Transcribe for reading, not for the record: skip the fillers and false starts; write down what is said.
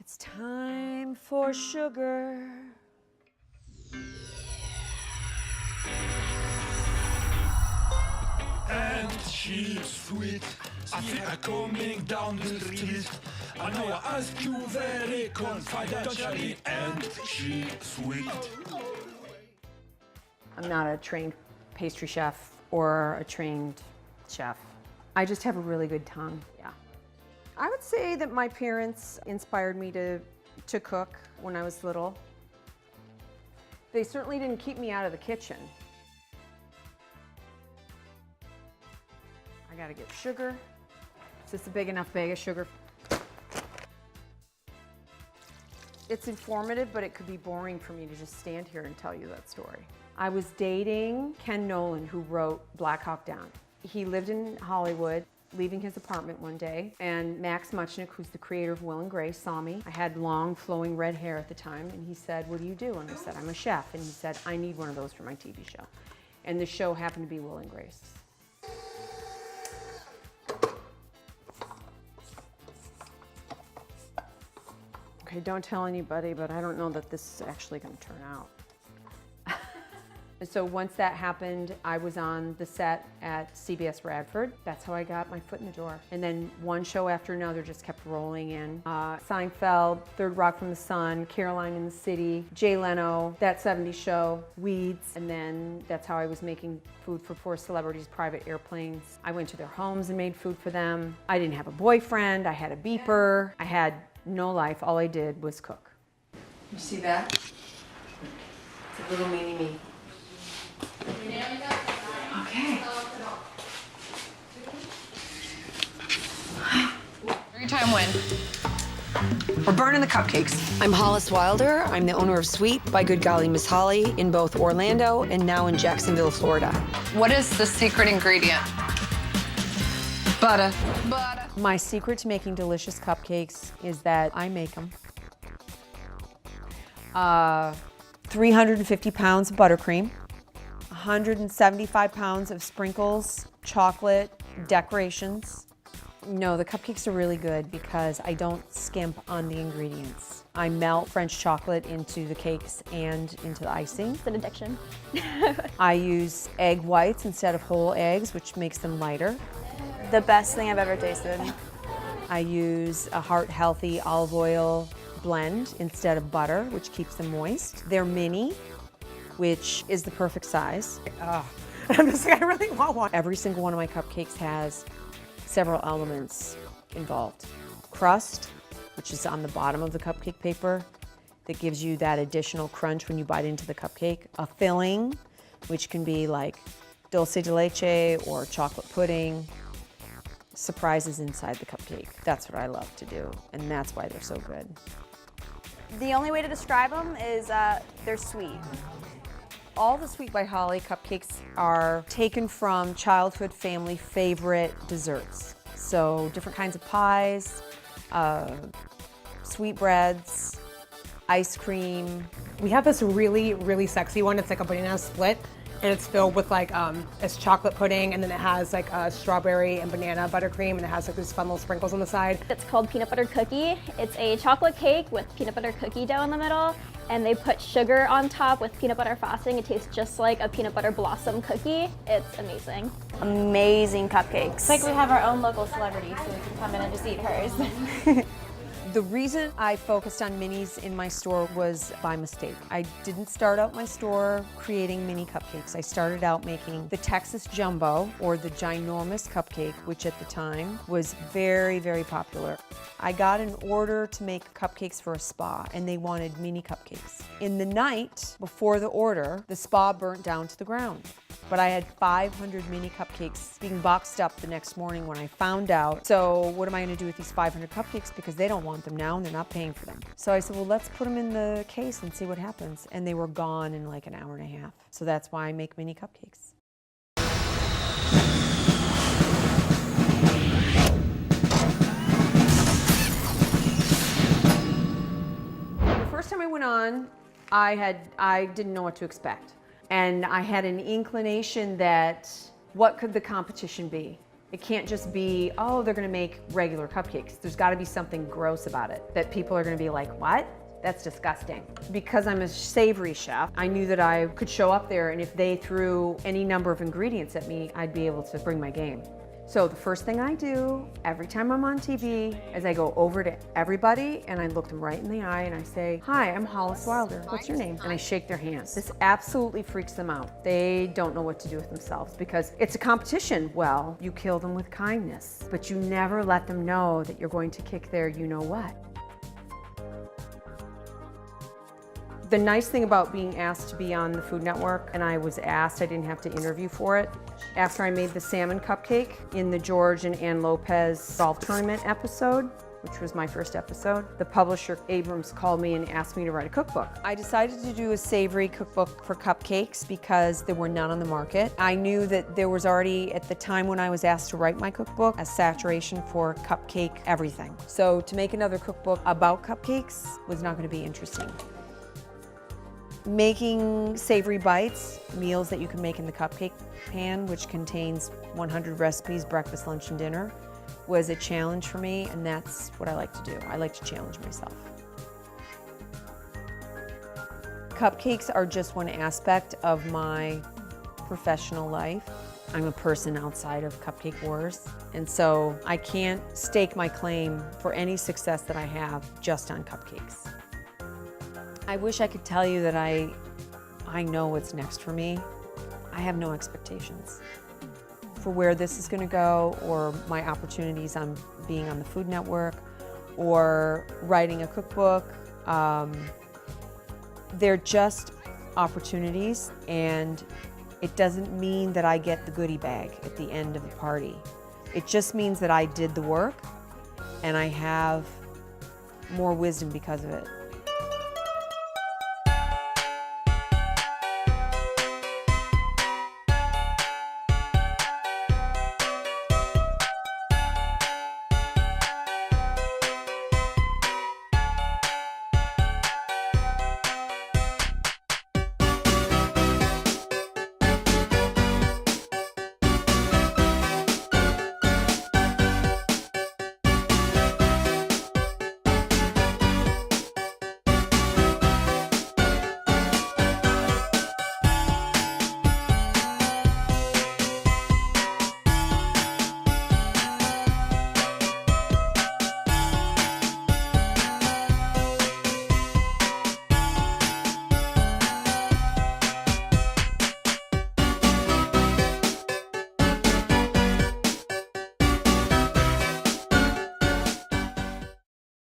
It's time for sugar. And she's sweet. I see her coming down the street. I know I ask you very confidentially. And she's sweet. I'm not a trained pastry chef or a trained chef. I just have a really good tongue, yeah. I would say that my parents inspired me to cook when I was little. They certainly didn't keep me out of the kitchen. I gotta get sugar. Is this a big enough bag of sugar? It's informative, but it could be boring for me to just stand here and tell you that story. I was dating Ken Nolan, who wrote Black Hawk Down. He lived in Hollywood, leaving his apartment one day, and Max Muchnick, who's the creator of Will and Grace, saw me. I had long, flowing red hair at the time, and he said, "What do you do?" And I said, "I'm a chef." And he said, "I need one of those for my TV show." And the show happened to be Will and Grace. Okay, don't tell anybody, but I don't know that this is actually going to turn out. So once that happened, I was on the set at CBS Radford. That's how I got my foot in the door. And then one show after another just kept rolling in. Seinfeld, Third Rock from the Sun, Caroline in the City, Jay Leno, That 70s Show, Weeds. And then that's how I was making food for poor celebrities' private airplanes. I went to their homes and made food for them. I didn't have a boyfriend, I had a beeper. I had no life, all I did was cook. You see that? It's a little mini me. Okay. Every time when? We're burning the cupcakes. I'm Hollis Wilder. I'm the owner of Sweet by Good Golly Miss Holly in both Orlando and now in Jacksonville, Florida. What is the secret ingredient? Butter. Butter. My secret to making delicious cupcakes is that I make them. 350 pounds of buttercream, 175 pounds of sprinkles, chocolate, decorations. No, the cupcakes are really good because I don't skimp on the ingredients. I melt French chocolate into the cakes and into the icing. It's an addiction. I use egg whites instead of whole eggs, which makes them lighter. The best thing I've ever tasted. I use a heart-healthy olive oil blend instead of butter, which keeps them moist. They're mini, which is the perfect size. I'm just like, I really want one. Every single one of my cupcakes has several elements involved. Crust, which is on the bottom of the cupcake paper, that gives you that additional crunch when you bite into the cupcake. A filling, which can be like dulce de leche or chocolate pudding. Surprises inside the cupcake. That's what I love to do, and that's why they're so good. The only way to describe them is they're sweet. All the Sweet by Holly cupcakes are taken from childhood family favorite desserts. So different kinds of pies, sweetbreads, ice cream. We have this really, really sexy one. It's like a banana split, and it's filled with like, it's chocolate pudding, and then it has like a strawberry and banana buttercream, and it has like these fun little sprinkles on the side. It's called peanut butter cookie. It's a chocolate cake with peanut butter cookie dough in the middle, and they put sugar on top with peanut butter frosting. It tastes just like a peanut butter blossom cookie. It's amazing. Amazing cupcakes. It's like we have our own local celebrity, so we can come in and just eat hers. The reason I focused on minis in my store was by mistake. I didn't start out my store creating mini cupcakes. I started out making the Texas Jumbo, or the ginormous cupcake, which at the time was very, very popular. I got an order to make cupcakes for a spa, and they wanted mini cupcakes. In the night before the order, the spa burnt down to the ground. But I had 500 mini cupcakes being boxed up the next morning when I found out. So what am I gonna do with these 500 cupcakes? Because they don't want them now and they're not paying for them. So I said, well, let's put them in the case and see what happens. And they were gone in like an hour and a half. So that's why I make mini cupcakes. The first time I went on, I didn't know what to expect. And I had an inclination that what could the competition be? It can't just be, oh, they're gonna make regular cupcakes. There's gotta be something gross about it that people are gonna be like, what? That's disgusting. Because I'm a savory chef, I knew that I could show up there, and if they threw any number of ingredients at me, I'd be able to bring my game. So the first thing I do every time I'm on TV is I go over to everybody and I look them right in the eye and I say, hi, I'm Hollis Wilder. What's your name? And I shake their hands. This absolutely freaks them out. They don't know what to do with themselves because it's a competition. Well, you kill them with kindness, but you never let them know that you're going to kick their you-know-what. The nice thing about being asked to be on the Food Network, and I was asked, I didn't have to interview for it. After I made the salmon cupcake in the George and Ann Lopez golf tournament episode, which was my first episode, the publisher Abrams called me and asked me to write a cookbook. I decided to do a savory cookbook for cupcakes because there were none on the market. I knew that there was already, at the time when I was asked to write my cookbook, a saturation for cupcake everything. So to make another cookbook about cupcakes was not going to be interesting. Making savory bites, meals that you can make in the cupcake pan, which contains 100 recipes, breakfast, lunch, and dinner, was a challenge for me, and that's what I like to do. I like to challenge myself. Cupcakes are just one aspect of my professional life. I'm a person outside of Cupcake Wars, and so I can't stake my claim for any success that I have just on cupcakes. I wish I could tell you that I know what's next for me. I have no expectations for where this is going to go, or my opportunities on being on the Food Network, or writing a cookbook. They're just opportunities, and it doesn't mean that I get the goodie bag at the end of the party. It just means that I did the work, and I have more wisdom because of it.